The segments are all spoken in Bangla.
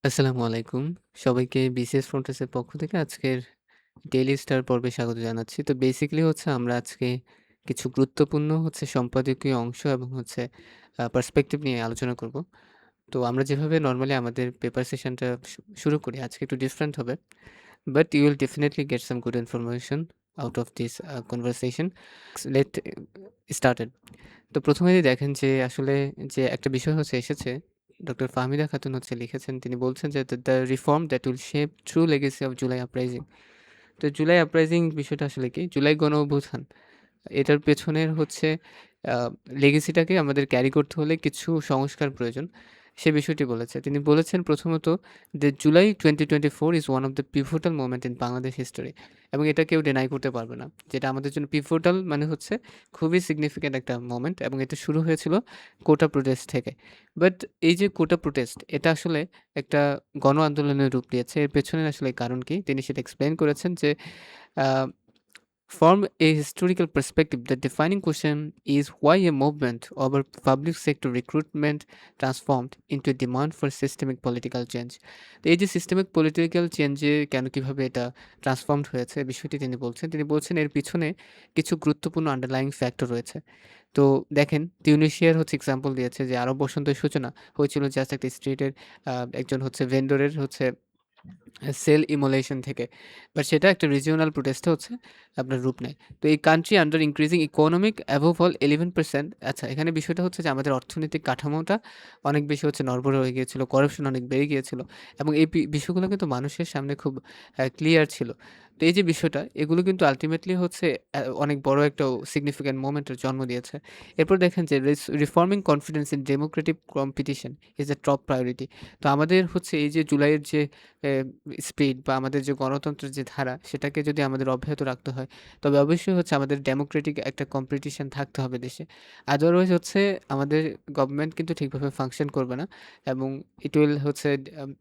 আসসালামু আলাইকুম। সবাইকে বিসিএস ফ্রন্টেসের পক্ষ থেকে আজকের ডেইলি স্টার পর্বে স্বাগত জানাচ্ছি। তো বেসিক্যালি আমরা আজকে কিছু গুরুত্বপূর্ণ সম্পাদকীয় অংশ এবং পার্সপেক্টিভ নিয়ে আলোচনা করব। তো আমরা যেভাবে নরমালি আমাদের পেপার সেশনটা শুরু করি, আজকে একটু ডিফারেন্ট হবে। But you will definitely get some good information out of this conversation. Let started. তো ১ম এই দেখেন যে আসলে যে একটা বিষয় এসেছে, ডক্টর ফাহমিদা খাতুন লিখেছেন। তিনি বলছেন যে, "the reform that will shape true legacy of July uprising." তো জুলাই আপরাইজিং বিষয়টা আসলে কি? জুলাই গণঅভ্যুত্থান। এটার পেছনের আ লেগেসিটাকে আমাদের ক্যারি করতে হলে কিছু সংস্কার প্রয়োজন। সে বিষয়টি বলেছে। তিনি বলেছেন প্রথমত যে, "July 2024 is one of the pivotal moment in Bangladesh history" এবং এটা কেউ ডিনাই করতে পারবে না। যেটা আমাদের জন্য পিভটাল মানে খুবই সিগনিফিক্যান্ট একটা মোমেন্ট এবং এটা শুরু হয়েছিল কোটা প্রোটেস্ট থেকে। বাট এই যে কোটা প্রোটেস্ট এটা আসলে একটা গণ আন্দোলনের রূপ নিয়েছে। এর পেছনে আসলে কারণ কি? তিনি সেটা এক্সপ্লেইন করেছেন যে আ From a historical perspective, the defining question is why a movement over public sector recruitment transformed into a demand for systemic political change. তো এই যে সিস্টেমিক পলিটিক্যাল চেঞ্জে কিভাবে এটা ট্রান্সফর্মড হয়েছে বিষয়টি তিনি বলছেন। তিনি বলছেন এর পিছনে কিছু গুরুত্বপূর্ণ আন্ডারলাইং ফ্যাক্টর রয়েছে। তো দেখেন তিউনিসিয়ার এক্সাম্পল দিয়েছে যে আরব বসন্তের সূচনা হয়েছিল জাস্ট একটা স্ট্রিটের একজন ভেন্ডরের সেল ইমোলেশন থেকে। বাট সেটা একটা রিজিওনাল প্রোটেস্টে আপনার রূপ নেয়। তো এই country under increasing economic above all 11%। আচ্ছা, এখানে বিষয়টা যে আমাদের অর্থনৈতিক কাঠামোটা অনেক বেশি নড়বড়ে হয়ে গিয়েছিল, করাপশন অনেক বেড়ে গিয়েছিল এবং এই বিষয়গুলো কিন্তু মানুষের সামনে খুব ক্লিয়ার ছিল। তো এই যে বিষয়টা এগুলো কিন্তু আল্টিমেটলি অনেক বড় একটা সিগনিফিক্যান্ট মোমেন্টের জন্ম দিয়েছে। এরপর দেখেন যে reforming confidence in Democratic competition is a top priority. তো আমাদের এই যে জুলাইয়ের যে এ স্পিড বা আমাদের যে গণতন্ত্রের যে ধারা সেটাকে যদি আমাদের অব্যাহত রাখতে হয়, তবে অবশ্যই আমাদের ডেমোক্রেটিক একটা কম্পিটিশন থাকতে হবে দেশে। আদারওয়াইজ আমাদের গভর্নমেন্ট কিন্তু ঠিকভাবে ফাংশন করবে না এবং it will um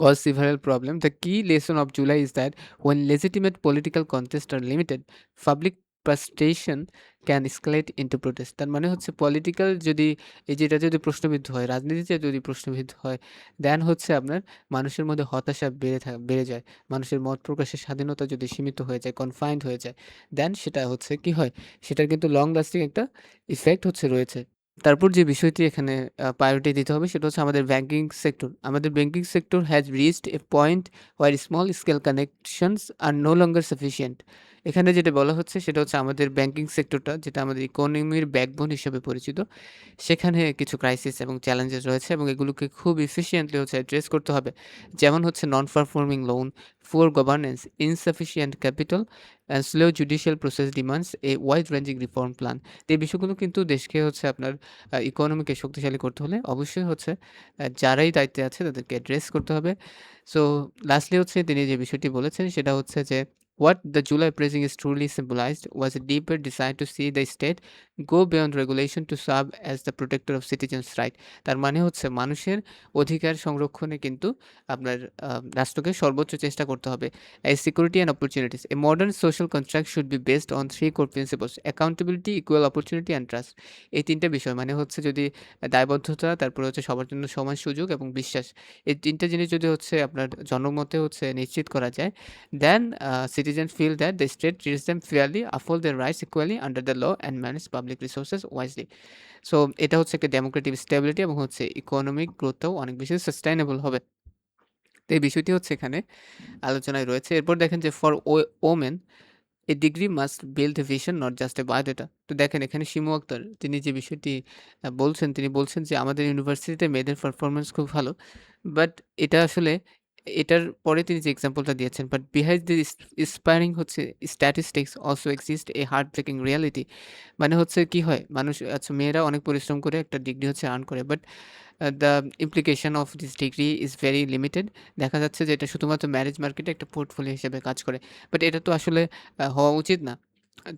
cause several problems. The key lesson of July is that when legitimate political contests are limited, public frustration can escalate into protest. তার মানে পলিটিক্যাল যদি যেটা যদি প্রশ্নবিদ্ধ হয়, রাজনীতিতে যদি প্রশ্নবিদ্ধ হয়, দেন আপনার মানুষের মধ্যে হতাশা বেড়ে যায়। মানুষের মত প্রকাশের স্বাধীনতা যদি সীমিত হয়ে যায়, কনফাইন্ড হয়ে যায়, দেন সেটা কি হয়? সেটার কিন্তু লং লাস্টিং একটা ইফেক্ট রয়েছে। তারপর যে বিষয়টি এখানে প্রায়োরিটি দিতে হবে সেটা আমাদের ব্যাংকিং সেক্টর। আমাদের banking sector has reached a point where small scale connections are no longer sufficient. এখানে যেটা বলা হচ্ছে সেটা আমাদের ব্যাংকিং সেক্টরটা যেটা আমাদের ইকোনমির ব্যাকবোন হিসেবে পরিচিত। সেখানে কিছু ক্রাইসিস এবং চ্যালেঞ্জেস রয়েছে এবং এগুলোকে খুব এফিশিয়েন্টলি অ্যাড্রেস করতে হবে। যেমন non performing loan, poor governance, insufficient capital and slow judicial process demands a wide ranging reform plan. তো এই বিষয়গুলো কিন্তু দেশকে আপনার ইকোনমিকে শক্তিশালী করতে হলে অবশ্যই যারাই দায়িত্বে আছে তাদেরকে অ্যাড্রেস করতে হবে। সো লাস্টলি তিনি যে বিষয়টি বলেছেন সেটা যে, "What the July uprising is truly symbolized was a deeper desire to see the state go beyond regulation to serve as the protector of citizens' right." তার মানে মানুষের অধিকার সংরক্ষণে কিন্তু আপনার রাষ্ট্রকে সর্বোচ্চ চেষ্টা করতে হবে। Security and opportunities. A modern social construct should be based on 3 core principles: accountability, equal opportunity and trust. এই ৩ টা বিষয় মানে যদি দায়বদ্ধতা, তারপরে সবার জন্য সমান সুযোগ এবং বিশ্বাস। এই ৩ টা জিনিস যদি আপনার জনমতে নিশ্চিত করা যায়, then citizens feel that the state treats them fairly, uphold their rights equally under the law and manage public resources wisely. So এটা একটা ডেমোক্রেটিক স্টেবিলিটি এবং ইকোনমিক গ্রোথটাও অনেক বেশি সাস্টেইনেবল হবে। তো এই বিষয়টি এখানে আলোচনায় রয়েছে। এরপর দেখেন যে for women A degree must build a vision not just a biodata. তো দেখেন এখানে শিমু আক্তার তিনি যে বিষয়টি বলছেন, তিনি বলছেন যে আমাদের ইউনিভার্সিটিতে মেয়েদের পারফরম্যান্স খুব ভালো। বাট এটা এটার পরে তিনি যে এক্সাম্পলটা দিয়েছেন, but behind this inspiring statistics also exist A heart breaking reality. মানে কি হয়? মানুষ মেয়েরা অনেক পরিশ্রম করে একটা ডিগ্রি আর্ন করে। But the implication of this degree is very limited. দেখা যাচ্ছে যে এটা শুধুমাত্র ম্যারেজ মার্কেটে একটা পোর্টফোলিও হিসেবে কাজ করে। বাট এটা তো আসলে হওয়া উচিত না।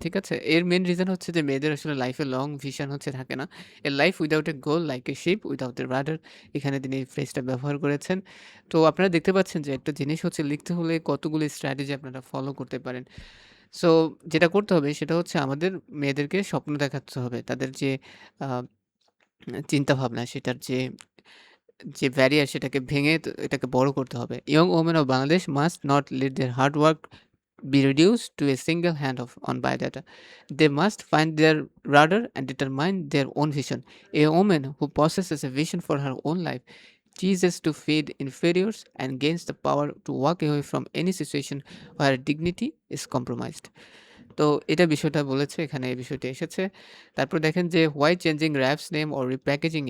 ঠিক আছে? এর মেইন রিজন যে মেয়েদের লাইফে লং ভিশন থাকে না। এ life without A goal like a ship without A radar. এখানে তিনি এই ফ্রেজটা ব্যবহার করেছেন। তো আপনারা দেখতে পাচ্ছেন যে একটা জিনিস লিখতে হলে কতগুলো স্ট্র্যাটেজি আপনারা ফলো করতে পারেন। সো যেটা করতে হবে সেটা আমাদের মেয়েদেরকে স্বপ্ন দেখাতে হবে। তাদের যে আ চিন্তাভাবনা সেটার যে যে ব্যারিয়ার সেটাকে ভেঙে এটাকে বড় করতে হবে। Young women of Bangladesh must not let their hard work be reduced to a single hand of on biodata. They must find their rudder and determine their own vision. A woman who possesses a vision for her own life chooses to feed inferiors and gains the power to walk away from any situation where dignity is compromised. তো এটা বিষয়টা বলেছে, এখানে এই বিষয়টি এসেছে। তারপর দেখেন যে why changing RAF's name or repackaging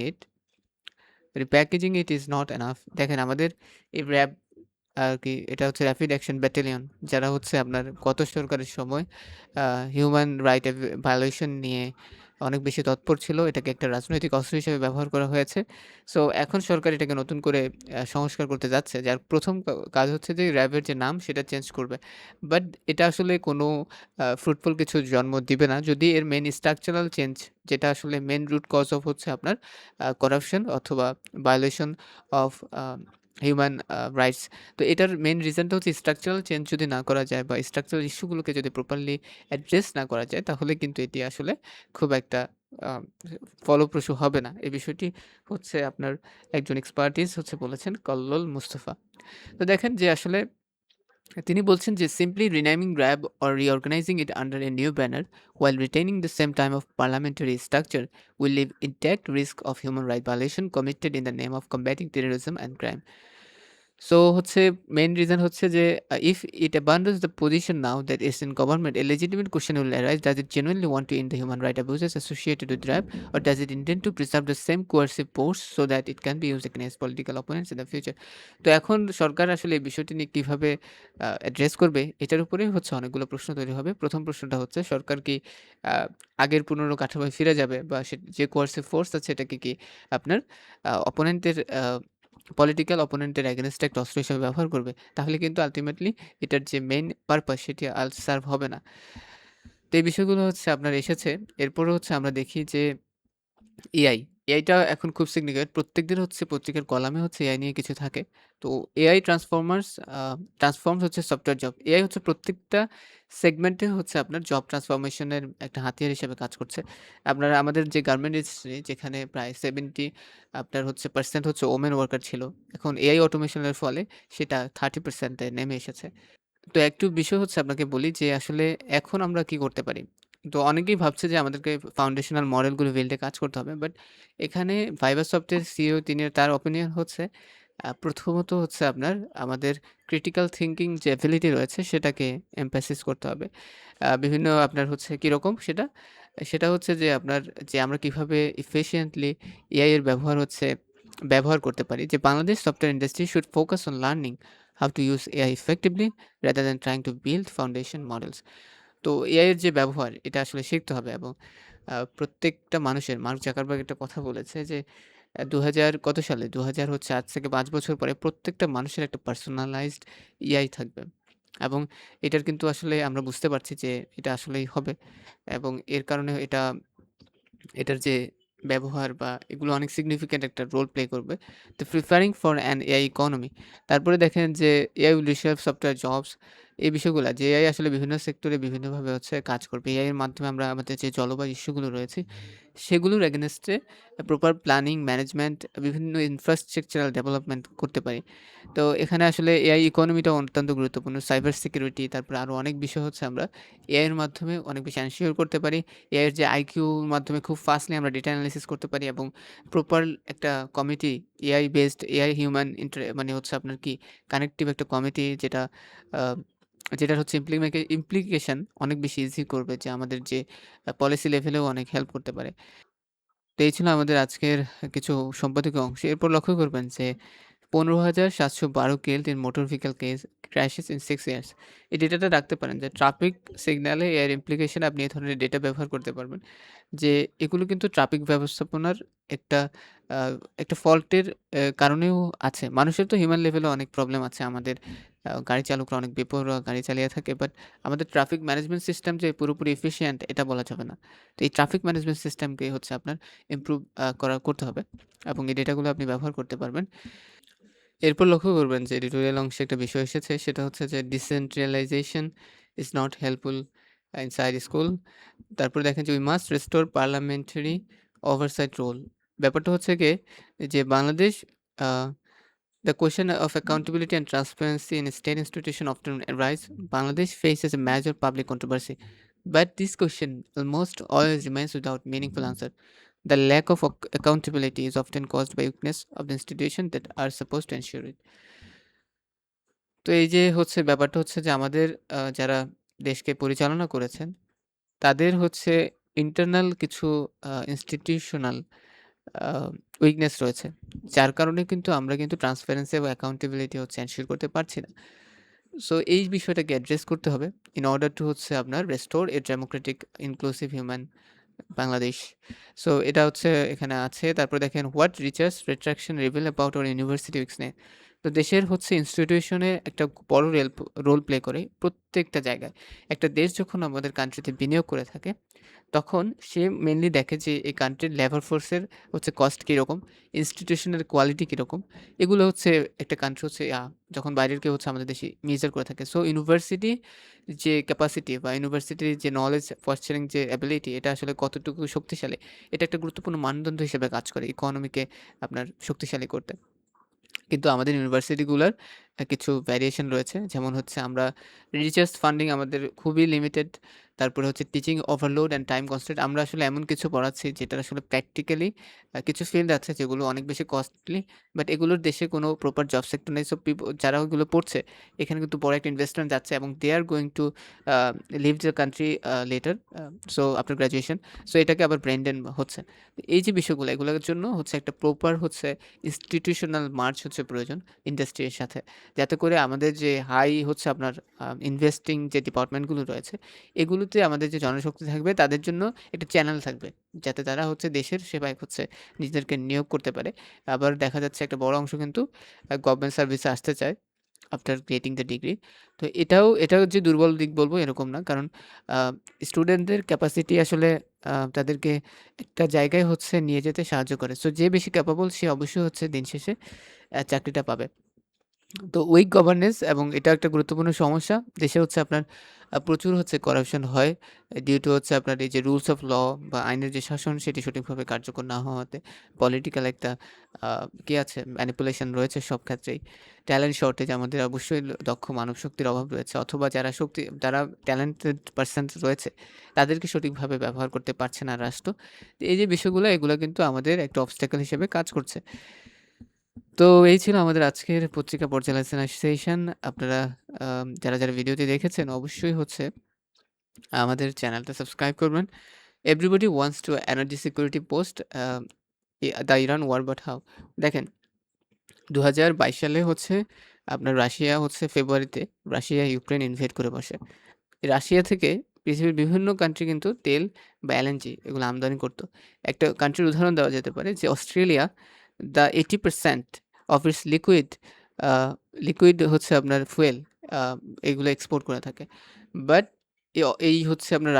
it is not enough. দেখেন আমাদের এই র‍্যাব আরকি এটা হচ্ছে র‍্যাপিড অ্যাকশন ব্যাটালিয়ন, যারা হচ্ছে আপনার গত সরকারের সময় আ হিউম্যান রাইট ভায়োলেশন নিয়ে অনেক বেশি তৎপর ছিল। এটাকে একটা রাজনৈতিক অস্ত্র হিসেবে ব্যবহার করা হয়েছে। সো এখন সরকার এটাকে নতুন করে সংস্কার করতে যাচ্ছে। যার ১ম কাজ হচ্ছে যে র‍্যাবের যে নাম সেটা চেঞ্জ করবে। বাট এটা আসলে কোনো ফ্রুটফুল কিছু জন্ম দিবে না। যদি এর মেইন স্ট্রাকচারাল চেঞ্জ, যেটা আসলে মেইন রুট কজ অফ হচ্ছে আপনার করাপশন অথবা ভায়োলেশন অফ হিউম্যান রাইটস। তো এটার মেইন রিজনটা হচ্ছে স্ট্রাকচারাল চেঞ্জ যদি না করা যায় বা স্ট্রাকচারাল ইস্যুগুলোকে যদি প্রপারলি অ্যাড্রেস না করা যায়, তাহলে কিন্তু এটি আসলে খুব একটা আ ফলপ্রসূ হবে না। এই বিষয়টি হচ্ছে আপনার একজন এক্সপার্টিস হচ্ছে বলেছেন কল্লোল মুস্তাফা। তো দেখেন যে আসলে তিনি বলছেন যে simply renaming RAB or reorganizing it under a new banner while retaining the same time of parliamentary structure will leave intact risk of human rights violation committed in the name of combating terrorism and crime. So হচ্ছে মেইন রিজন হচ্ছে যে if it abandons the position now that is in government, a legitimate question will arise: does it genuinely want to end the human rights abuses associated with RAB, or does it intend to preserve the same coercive force so that it can be used against political opponents in the future? তো এখন সরকার আসলে এই বিষয়টি নিয়ে কিভাবে অ্যাড্রেস করবে, এটার উপরেই হচ্ছে অনেকগুলো প্রশ্ন তৈরি হবে। ১ম প্রশ্নটা হচ্ছে সরকার কি আ আগের পুরনো কাঠামোয় ফিরে যাবে, বা যে coercive force আছে এটাকে কি আপনার অপোনেন্টের পলিটিক্যাল অপোনেন্টের এগেইনস্ট একটা অস্ত্র হিসেবে ব্যবহার করবে, তাহলে কিন্তু আল্টিমেটলি এটার যে মেইন পারপাস সেটি সার্ভ হবে না। তো এই বিষয়গুলো হচ্ছে আপনার এসেছে। এরপরে হচ্ছে আমরা দেখি যে এআই। এআইটা এখন খুব সিগনিফিকেন্ট। প্রত্যেকদিন হচ্ছে পত্রিকার কলামে হচ্ছে এআই নিয়ে কিছু থাকে। তো এআই ট্রান্সফর্মস হচ্ছে সফটওয়্যার জব। এআই হচ্ছে প্রত্যেকটা সেগমেন্টে হচ্ছে আপনার জব ট্রান্সফরমেশন এর একটা হাতিয়ার হিসেবে কাজ করছে। আপনার আমাদের যে গার্মেন্ট ইন্ডাস্ট্রি, যেখানে প্রায় 70 আপনার হচ্ছে পারসেন্ট হচ্ছে ওমেন ওয়ার্কার ছিল। এখন এআই অটোমেশন এর ফলে সেটা 30% এ নেমে এসেছে। তো একটু বিষয় হচ্ছে আপনাকে বলি যে আসলে এখন আমরা কি করতে পারি? তো অনেকেই ভাবছে যে আমাদেরকে ফাউন্ডেশনাল মডেলগুলো বিল্ডে কাজ করতে হবে। বাট এখানে ভাইবাসফটের সিইও তার ওপিনিয়ন হচ্ছে প্রথমত হচ্ছে আপনার আমাদের ক্রিটিক্যাল থিংকিং যে এবিলিটি রয়েছে সেটাকে এমফাসিস করতে হবে। বিভিন্ন আপনার হচ্ছে কিরকম সেটা? সেটা হচ্ছে যে আপনার যে আমরা কিভাবে এফিশিয়েন্টলি এআই এর ব্যবহার করতে পারি। যে Bangladesh software industry should focus on learning how to use AI effectively rather than trying to build foundation models. তো এআই এর যে ব্যবহার এটা আসলে শিখতে হবে, এবং প্রত্যেকটা মানুষের, মার্ক জাকারবার্গ একটা কথা বলেছে যে ২০০০ কত সালে? ২০০০ হচ্ছে আজ থেকে ৫ বছর পরে প্রত্যেকটা মানুষের একটা পার্সোনালাইজড এআই থাকবে। এবং এটার কিন্তু আসলে আমরা বুঝতে পারছি যে এটা আসলেই হবে, এবং এর কারণে এটার যে ব্যবহার বা এগুলো অনেক সিগনিফিক্যান্ট একটা রোল প্লে করবে। তো preparing for an AI economy. তারপরে দেখেন যে AI will reshape software jobs, এই বিষয়গুলা যে এআই আসলে বিভিন্ন সেক্টরে বিভিন্নভাবে হচ্ছে কাজ করবে। এআই এর মাধ্যমে আমরা আমাদের যে জলবায়ু ইস্যুগুলো রয়েছে সেগুলোর এগেইনস্টে প্রপার প্ল্যানিং, ম্যানেজমেন্ট, বিভিন্ন ইনফ্রাস্ট্রাকচারাল ডেভেলপমেন্ট করতে পারি। তো এখানে আসলে এআই ইকোনমিটাও অত্যন্ত গুরুত্বপূর্ণ। সাইবার সিকিউরিটি, তারপরে আরো অনেক বিষয় হচ্ছে আমরা এআই এর মাধ্যমে অনেক বেশি এনশিওর করতে পারি। এআই এর যে আইকিউর মাধ্যমে খুব ফাস্টলি আমরা ডেটা এনালাইসিস করতে পারি, এবং প্রপার একটা committee, AI based AI human মানে হচ্ছে আপনার কি কানেক্টিভ একটা কমিটি, আ যেটার হচ্ছে ইমপ্লিকেশন অনেক বেশি ইজি করবে, যে আমাদের যে পলিসি লেভেলেও অনেক হেল্প করতে পারে। তো এই ছিল আমাদের আজকের কিছু সম্পাদকীয় অংশ। এরপর লক্ষ্য করবেন যে ১৫,৭১২ killed in motor vehicle ক্র্যাশেস in 6 years. এই ডেটাটা রাখতে পারেন যে ট্রাফিক সিগন্যালে এর ইমপ্লিকেশন আপনি এই ধরনের ডেটা ব্যবহার করতে পারবেন। যে এগুলো কিন্তু ট্রাফিক ব্যবস্থাপনার একটা আ একটা ফল্টের কারণেও আছে। মানুষের তো হিউম্যান লেভেলে অনেক প্রবলেম আছে। আমাদের গাড়ি চালকরা অনেক বেপরোয়া গাড়ি চালিয়ে থাকে। বাট আমাদের ট্রাফিক ম্যানেজমেন্ট সিস্টেম যে পুরোপুরি এফিশিয়েন্ট এটা বলা যাবে না। তো এই ট্রাফিক ম্যানেজমেন্ট সিস্টেমকে হচ্ছে আপনার ইমপ্রুভ করতে হবে, এবং এই ডেটাগুলো আপনি ব্যবহার করতে পারবেন। এরপর লক্ষ্য করবেন যে এডিটোরিয়াল অংশে একটা বিষয় এসেছে, সেটা হচ্ছে যে decentralisation is not helpful inside school. তারপরে দেখেন যে we must restore parliamentary oversight role. ব্যাপারটা হচ্ছে গিয়ে যে Bangladesh uh, the question of accountability and transparency in state institution often arise. Bangladesh faces a major public controversy, but this question almost always remains without meaningful answer. The lack of accountability is often caused by weakness of the institutions that are supposed to ensure it. তো এই যে হচ্ছে ব্যাপারটা হচ্ছে যে আমাদের যারা দেশকে পরিচালনা করেছেন, তাদের হচ্ছে ইন্টারনাল কিছু ইনস্টিটিউশনাল আ উইকনেস রয়েছে। যার কারণে কিন্তু আমরা কিন্তু ট্রান্সপারেন্সি এবং অ্যাকাউন্টেবিলিটি হচ্ছে এনশিওর করতে পারছি না। সো এই বিষয়টাকে অ্যাড্রেস করতে হবে ইন অর্ডার টু হচ্ছে আপনার restore a democratic inclusive human Bangladesh. So এটা হচ্ছে এখানে আছে। তারপরে দেখেন what research retraction reveal about our university weeks নিয়ে। তো দেশের হচ্ছে ইনস্টিটিউশনে একটা বড় রোল প্লে করে প্রত্যেকটা জায়গায়। একটা দেশ যখন আমাদের কান্ট্রিতে বিনিয়োগ করে থাকে, তখন সে মেইনলি দেখে যে এই কান্ট্রির লেবার ফোর্সের হচ্ছে কস্ট কিরকম, ইনস্টিটিউশনের কোয়ালিটি কিরকম। এগুলো হচ্ছে একটা কান্ট্রি হচ্ছে যখন বাইরের কেউ হচ্ছে আমাদের দেশে মেজার করে থাকে। সো ইউনিভার্সিটি যে ক্যাপাসিটি বা ইউনিভার্সিটির যে নলেজ ফস্টারিং যে অ্যাবিলিটি এটা আসলে কতটুকু শক্তিশালী, এটা একটা গুরুত্বপূর্ণ মানদণ্ড হিসেবে কাজ করে ইকোনমিকে আপনার শক্তিশালী করতে। কিন্তু আমাদের ইউনিভার্সিটিগুলার কিছু ভ্যারিয়েশন রয়েছে। যেমন হচ্ছে আমরা রিসার্চ ফান্ডিং আমাদের খুবই লিমিটেড। তারপরে হচ্ছে teaching overload and time constraint. আমরা আসলে এমন কিছু পড়াচ্ছি যেটার আসলে প্র্যাকটিক্যালি কিছু ফিল্ড আছে যেগুলো অনেক বেশি কস্টলি। বাট এগুলোর দেশে কোনো প্রপার জব সেক্টর নেই। সো যারা ওগুলো পড়ছে এখানে কিন্তু বড় একটা ইনভেস্টমেন্ট যাচ্ছে এবং they are going to a leave the country later so after graduation. So এটাকে আবার ব্রেইন ড্রেন হচ্ছে। এই যে বিষয়গুলো এগুলোর জন্য হচ্ছে একটা প্রপার হচ্ছে ইনস্টিটিউশনাল মার্চ হচ্ছে প্রয়োজন ইন্ডাস্ট্রির সাথে। যাতে করে আমাদের যে হাই হচ্ছে আপনার ইনভেস্টিং যে ডিপার্টমেন্টগুলো রয়েছে, এগুলোতে আমাদের যে জনশক্তি থাকবে তাদের জন্য একটা চ্যানেল থাকবে। যাতে তারা হচ্ছে দেশের সেবায় হচ্ছে নিজেদেরকে নিয়োগ করতে পারে। আবার দেখা যাচ্ছে একটা বড় অংশ কিন্তু গভর্নমেন্ট সার্ভিসে আসতে চায় আফটার গেটিং দ্য ডিগ্রি। তো এটাও যে দুর্বল দিক বলব এরকম না। কারণ আ স্টুডেন্টদের ক্যাপাসিটি আসলে তাদেরকে একটা জায়গায় হচ্ছে নিয়ে যেতে সাহায্য করে। সো যে বেশি ক্যাপাবল সে অবশ্যই হচ্ছে দিন শেষে চাকরিটা পাবে। তো উইক গভর্নেন্স এবং এটা একটা গুরুত্বপূর্ণ সমস্যা। দেশে হচ্ছে আপনার প্রচুর হচ্ছে করাপশন হয়। ডিউ টু হচ্ছে আপনার এই যে রুলস অফ ল বা আইনের যে শাসন সেটি সঠিকভাবে কার্যকর না হওয়াতে পলিটিক্যাল একটা আ কি আছে ম্যানিপুলেশন রয়েছে সব ক্ষেত্রেই। ট্যালেন্ট শর্টেজ আমাদের অবশ্যই দক্ষ মানবশক্তির অভাব রয়েছে অথবা যারা ট্যালেন্টেড পারসন রয়েছে তাদেরকে সঠিকভাবে ব্যবহার করতে পারছে না রাষ্ট্র। তো এই যে বিষয়গুলো এগুলা কিন্তু আমাদের একটা অবস্ট্যাকল হিসেবে কাজ করছে। তো এই ছিল আমাদের আজকের পত্রিকা পর্যালোচনা সেশন। আপনারা যারা ভিডিওটি দেখেছেন অবশ্যই হচ্ছে আমাদের চ্যানেলটা সাবস্ক্রাইব করবেন। Everybody wants to energy security post the Iran war but how? দেখেন ২০২২ সালে হচ্ছে আপনার রাশিয়া হচ্ছে ফেব্রুয়ারিতে রাশিয়া ইউক্রেন ইনভেড করে বসে। রাশিয়া থেকে পৃথিবীর বিভিন্ন কান্ট্রি কিন্তু তেল বা এলএনজি এগুলো আমদানি করত। একটা কান্ট্রির উদাহরণ দেওয়া যেতে পারে যে Australia the 80% of it's a liquid হচ্ছে আপনার ফুয়েল আ এগুলো এক্সপোর্ট করে থাকে। বাট এই হচ্ছে আপনার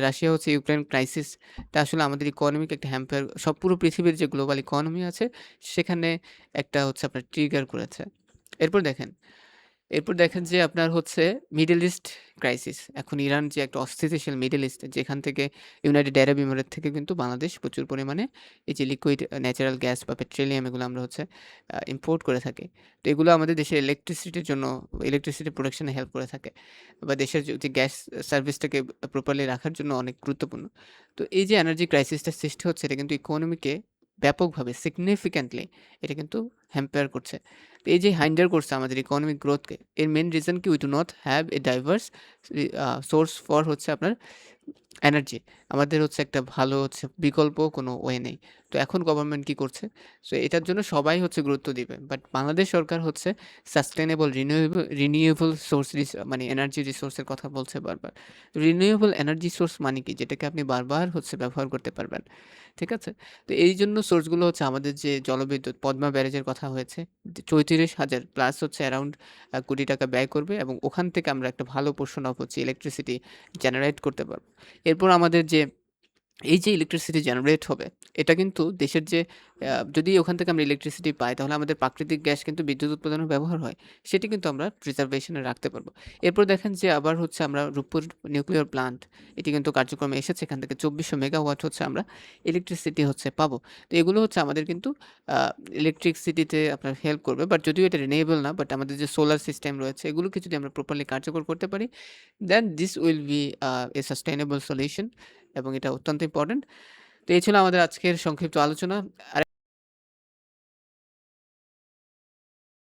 রাশিয়া হচ্ছে ইউক্রেন ক্রাইসিসটা আসলে আমাদের ইকোনমিক একটা হ্যাম্পার পুরো পৃথিবীর যে গ্লোবাল ইকোনমি আছে সেখানে একটা হচ্ছে আপনার ট্রিগার করেছে। এরপর দেখেন যে আপনার হচ্ছে মিডল ইস্ট ক্রাইসিস। এখন ইরান যে একটা অস্থিতিশীল মিডল ইস্ট যেখান থেকে ইউনাইটেড আরব এমিরেট থেকে কিন্তু বাংলাদেশ প্রচুর পরিমাণে এই যে লিকুইড ন্যাচারাল গ্যাস বা পেট্রোলিয়াম এগুলো আমরা হচ্ছে ইম্পোর্ট করে থাকি। তো এগুলো আমাদের দেশের ইলেকট্রিসিটির জন্য ইলেকট্রিসিটি প্রোডাকশনে হেল্প করে থাকে বা দেশের যে গ্যাস সার্ভিসটাকে প্রপারলি রাখার জন্য অনেক গুরুত্বপূর্ণ। তো এই যে এনার্জি ক্রাইসিসটা সৃষ্টি হচ্ছে এটা কিন্তু ইকোনমিকে ব্যাপকভাবে সিগনিফিক্যান্টলি এটা কিন্তু হ্যাম্পার করছে। তো এই যে হাইন্ডার করছে আমাদের ইকোনমিক গ্রোথকে এর মেইন রিজন কি we do not have a diverse source for হচ্ছে আপনার এনার্জি। আমাদের হচ্ছে একটা ভালো হচ্ছে বিকল্প কোনো ওয়ে নেই। তো এখন গভর্নমেন্ট কি করছে? সো এটার জন্য সবাই হচ্ছে গুরুত্ব দিবে। বাট বাংলাদেশ সরকার হচ্ছে সাস্টেইনেবল রিনিউয়েবল সোর্স মানে এনার্জি রিসোর্সের কথা বলছে বারবার। রিনিউয়েবল এনার্জি সোর্স মানে কি? যেটাকে আপনি বারবার হচ্ছে ব্যবহার করতে পারবেন। ঠিক আছে? তো এইজন্য সোর্সগুলো হচ্ছে আমাদের যে জলবিদ্যুৎ পদ্মা ব্যারেজের কথা হয়েছে ৩৪,০০০ প্লাস হচ্ছে অ্যারাউন্ড কোটি টাকা ব্যয় করবে এবং ওখান থেকে আমরা একটা ভালো পোর্শন অফ হচ্ছে ইলেকট্রিসিটি জেনারেট করতে পারব। এরপর আমাদের যে এই যে ইলেকট্রিসিটি জেনারেট হবে, এটা কিন্তু দেশের যে যদি ওখান থেকে আমরা ইলেকট্রিসিটি পাই তাহলে আমাদের প্রাকৃতিক গ্যাস কিন্তু বিদ্যুৎ উৎপাদনে ব্যবহার হয়। সেটি কিন্তু আমরা প্রিজার্ভেশন এ রাখতে পারবো। এরপর দেখেন যে আবার হচ্ছে আমরা রূপপুর নিউক্লিয়ার প্লান্ট এটি কিন্তু কার্যক্রমে এসেছে। এখান থেকে ২৪০০ মেগাওয়াট হচ্ছে আমরা ইলেকট্রিসিটি হচ্ছে পাবো। তো এগুলো হচ্ছে আমাদের কিন্তু আ ইলেকট্রিসিটিতে আপনার হেল্প করবে। বাট যদিও এটা রিনিউয়েবল না, বাট আমাদের যে সোলার সিস্টেম রয়েছে এগুলোকে যদি আমরা প্রপারলি কার্যকর করতে পারি, then this will be a sustainable solution এবং এটা অত্যন্ত ইম্পোর্টেন্ট। তো এই ছিল আমাদের আজকের সংক্ষিপ্ত আলোচনা।